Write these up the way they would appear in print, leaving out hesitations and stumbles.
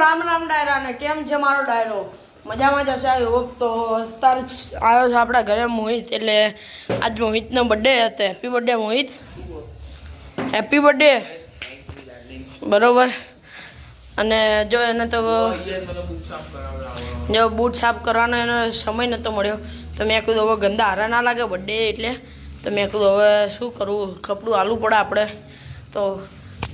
રામ રામ ડાયરા ને કેમ છે મારો ડાયરો મજામાં જશે આઈ હોપ તો અત્યારે આવ્યો છે આપણા ઘરે મોહિત એટલે આજ મોહિતનો બર્થડે હતો હેપી બર્થડે મોહિત હેપી બર્થડે બરોબર અને જો એને તો જો બૂટ સાફ કરવાનો એનો સમય નહોતો મળ્યો તો મેં કીધું હવે ગંદા હારા ના લાગે બર્થડે એટલે તો મેં કીધું હવે શું કરવું કપડું આલવું પડે આપણે તો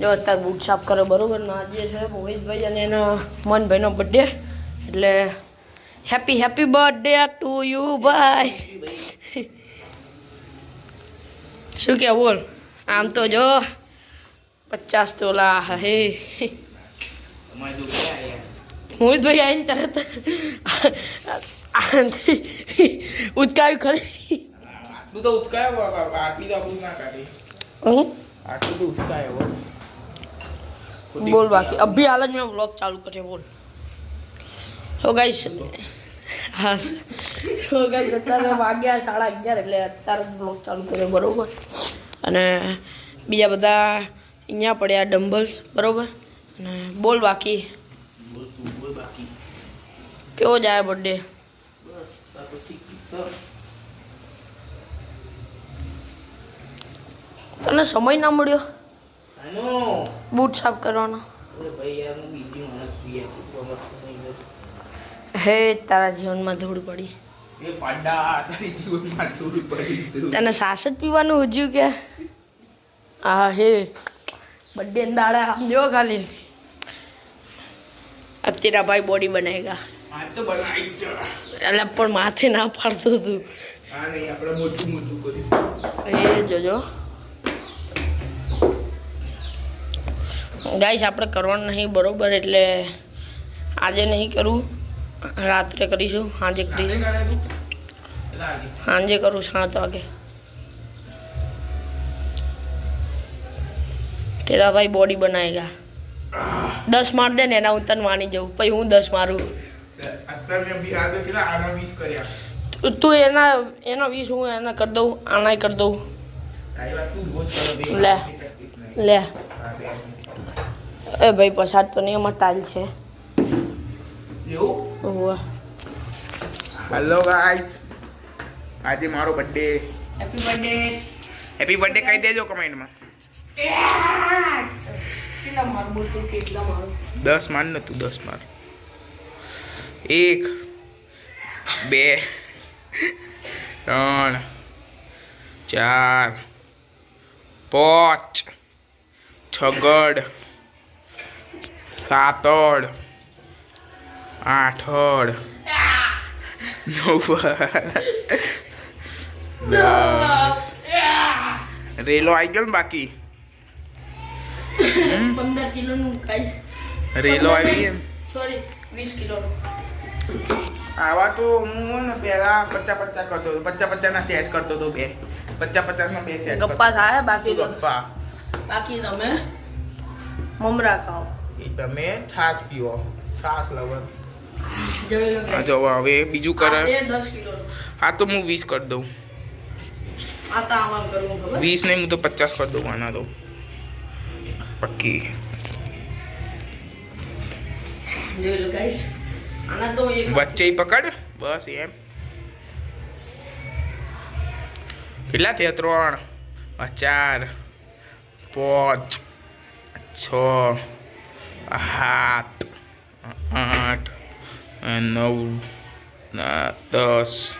જો અત્યારે બૂટ સાફ કરે બરાબર ને આજે છે મોહિતભાઈ અને એનો મનભાઈનો બર્થડે એટલે happy happy birthday to you ભાઈ શું કે બોલ આમ તો જો 50 તોલા હે મોહિતભાઈ આવીને તરત ઉચકાયું ખરી આટલું તો ઉચકાયો આટલી તો આપણું ના કાઢી આટલું તો ઉચકાયો बोल बाकी अभी हाल में व्लॉग चालू करे बोल हो गाइस हाँ हो गाइस અત્યારે વાગ્યા 11:30 એટલે અત્યારે વ્લોગ ચાલુ કર્યો બરોબર અને બીજા બધા અહીંયા પડ્યા ડમ્બલ્સ બરોબર અને બોલ બાકી કેવો જાય બર્થડે તને સમય ના મળ્યો बूट साफ करवाना हे तारा जीवन में धूल पड़ी तने सास ज पीवानुं हुज्યું કે હા હે बर्थडे दाड़ा हम जो खाली अब तेरा भाई बॉडी बनाएगा आज तो बनाई च એટલે પણ માથે ના પાડતો તું હા નહીં આપણે મોટું મોટું કરીશું એ જોજો ગાઈસ આપણે કરવાનું નહીં બરોબર એટલે આજે નહીં કરું રાત્રે કરીશું સાંજે કરીશું સાંજે કરું 7 વાગે તેરા ભાઈ બોડી બનાવેગા 10 માર દે ને એના હું તને માની જાઉં પછી હું 10 મારું અત્યારે મેં બી આદો કેટલા આના 20 કર્યા તું એના 20 હું એના કરી દઉં આનાય કરી દઉં તારી વાત તું રોજ કરો બે લે લે હા બે એ ભાઈ પછાડ તો નહીં અમાર તાલ છે એવું ઓહ હેલો ગાઈસ આજે મારો બર્થડે હેપી બર્થડે કહી દેજો કમેન્ટમાં કેટલા માર બોલ તું કેટલા માર 10 માર ને તું 10 માર 1 2 3 4 5 છગડ 7 8 9 રેલો આવી ગયો ને બાકી 15 કિલોનું ગાઈસ રેલો આવી એમ સોરી 20 કિલોનું આવા તો હું ને પહેલા 50 કરતો હતો 50 ના સેટ કરતો હતો બે 50 માં બે સેટ ગપ્પા થાય બાકી ગપ્પા બાકી તમે મમરા ખાઓ એ તમે છાશ પીવો છાશ લવર જોઈ લો આ જો હવે બીજું કરે એ 10 કિલોનું આ તો હું 20 કરી દઉં આ તો આમાં કરવું ખબર 20 નહીં હું તો 50 કરી દઉં આના તો પક્કી જોઈ લો ગાઈસ આના તો એક વચ્ચે પકડ બસ એમ કેટલા થયા 3 4 5 6 7 8 9 10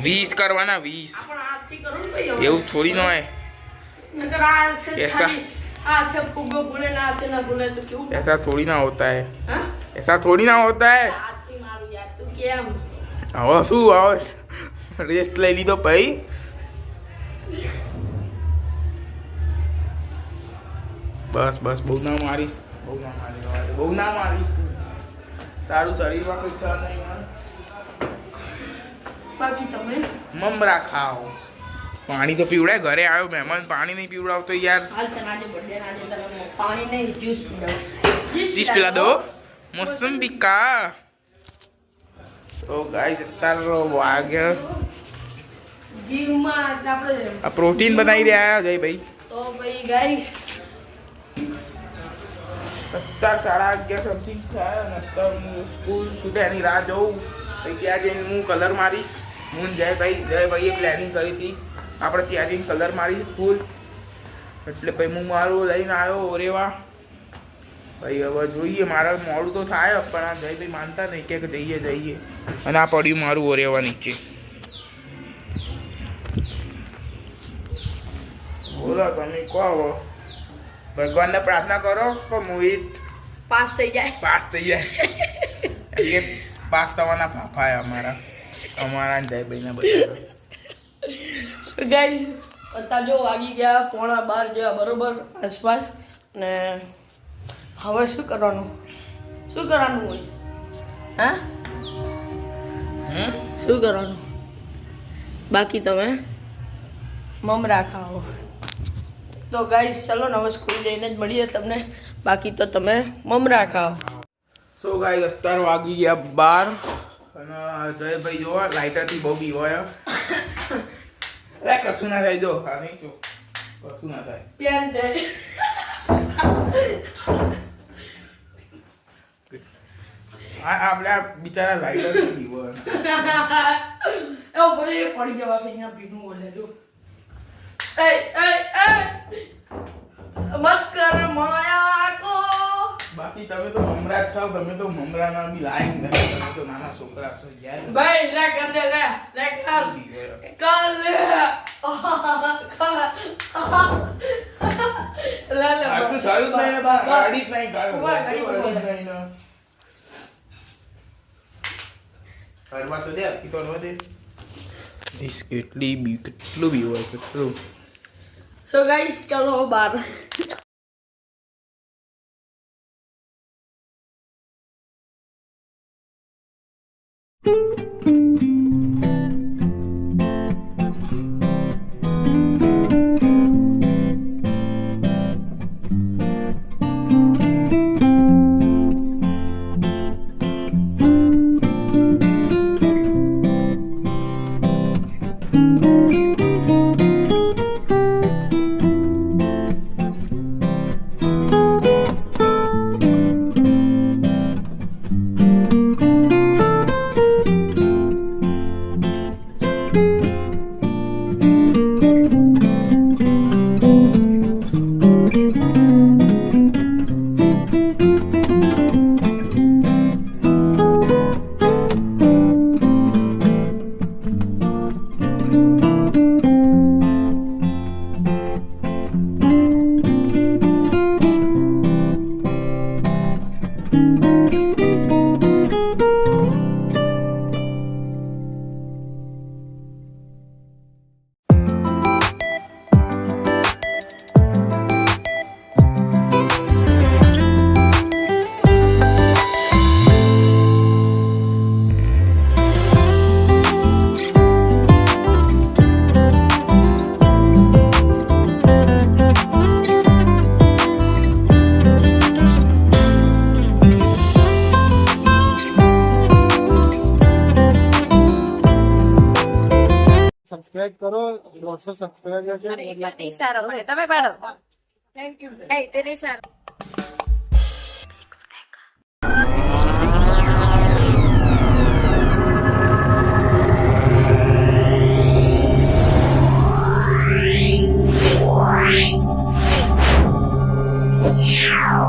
20 કરવાના 20 પણ આથી કરું ને ભાઈ એવું થોડી ન હોય નકર આ છે ऐसा આ છે ફુગ્ગો ભૂલે ના આતે ના ભૂલે તો કેવું ऐसा थोड़ी ना होता है હા ऐसा थोड़ी ना होता है આથી મારું યાર તું કેમ હવે શું હવે રેસ્ટ લઈ લીધો ભાઈ બસ બસ બહુ ના મારીશ બહુ ના મારીશ તારું શરીરમાં કોઈ ઈચ્છા નહીં બાકી તમે મમરા ખાઓ પાણી તો પીવડાય ઘરે આવ્યો મહેમાન પાણી નહીં પીવડાવતો યાર હાલ તને આજે બર્થડે ના આજે તને પાણી નહીં જ્યુસ પીવડાવ ચીઝ પીલા દો મોસંબી કા તો ગાઈસ અત્યારે વાગ્યા જીવમાં આપણે આ પ્રોટીન બનાવી રહ્યા જય ભાઈ તો ભાઈ ગાઈસ અત્યારે 11:30 સમથિંગ થાય અને અત્યારે હું સ્કૂલ છૂટે એની રાહ જોઉં. પછી ત્યાં જઈને હું કલર મારીશ. હું ને જયભાઈએ પ્લાનિંગ કરી હતી આપણે ત્યાં જઈને કલર મારીશ ફૂલ. એટલે પછી હું મારું લઈને આવ્યો ઓરેવા. ભાઈ હવે જોઈએ, મારે મોડું તો થાય પણ આ જયભાઈ માનતા નહીં કે જઈએ. અને આ પડ્યું મારું ઓરેવા નીચે. બોલો તમે કહો, ભગવાનને પ્રાર્થના કરો કે મોહિત પાસ થઈ જાય. એ પાસ થવાના ફાફા અમારા જયભાઈના બધા. સો ગાઈસ અત્યારે જો વાગી ગયા 11:15 જેવા બરોબર આસપાસ. ને હવે શું કરવાનું હોય? હા શું કરવાનું? બાકી તમે મમરા ખાઓ. તો ગાઈસ ચલો ને હવે સ્કૂલ જઈને જ મળીએ તમને. બાકી તો તમે મમરા ખાઓ. સો ગાઈસ અત્યારે વાગી ગયા 12 અને જયભાઈ જોવા લાઇટરથી બહુ બીવાય. કશું ના થાય, જો હા નહીં જો કશું ના થાય. આપણે આ બિચારા લાઇટરથી બીવાય. પડી જવા ભીનું બોલે જો. મત કર માયા કો. બાકી તમે તો મમરા છો, તમે તો મમરાના બી લાયક નથી. તમે તો નાના છોકરા છો યાર. ભાઈ લે કર દે લે કર લે આટલું થયું જ નહીં, ગાડી જ નહીં, ગાડી જ નહીં. ફરવા તો દે, આખી ફરવા દે. કેટલું બી હોય કેટલું. સો ગાઈસ ચલો બાર. સબસ્ક્રાઇબ કરો 150 સબસ્ક્રાઇબર છે. નહીં સારો ભલે તમે પાડો. Thank you. તે નહીં સારો. Yeah.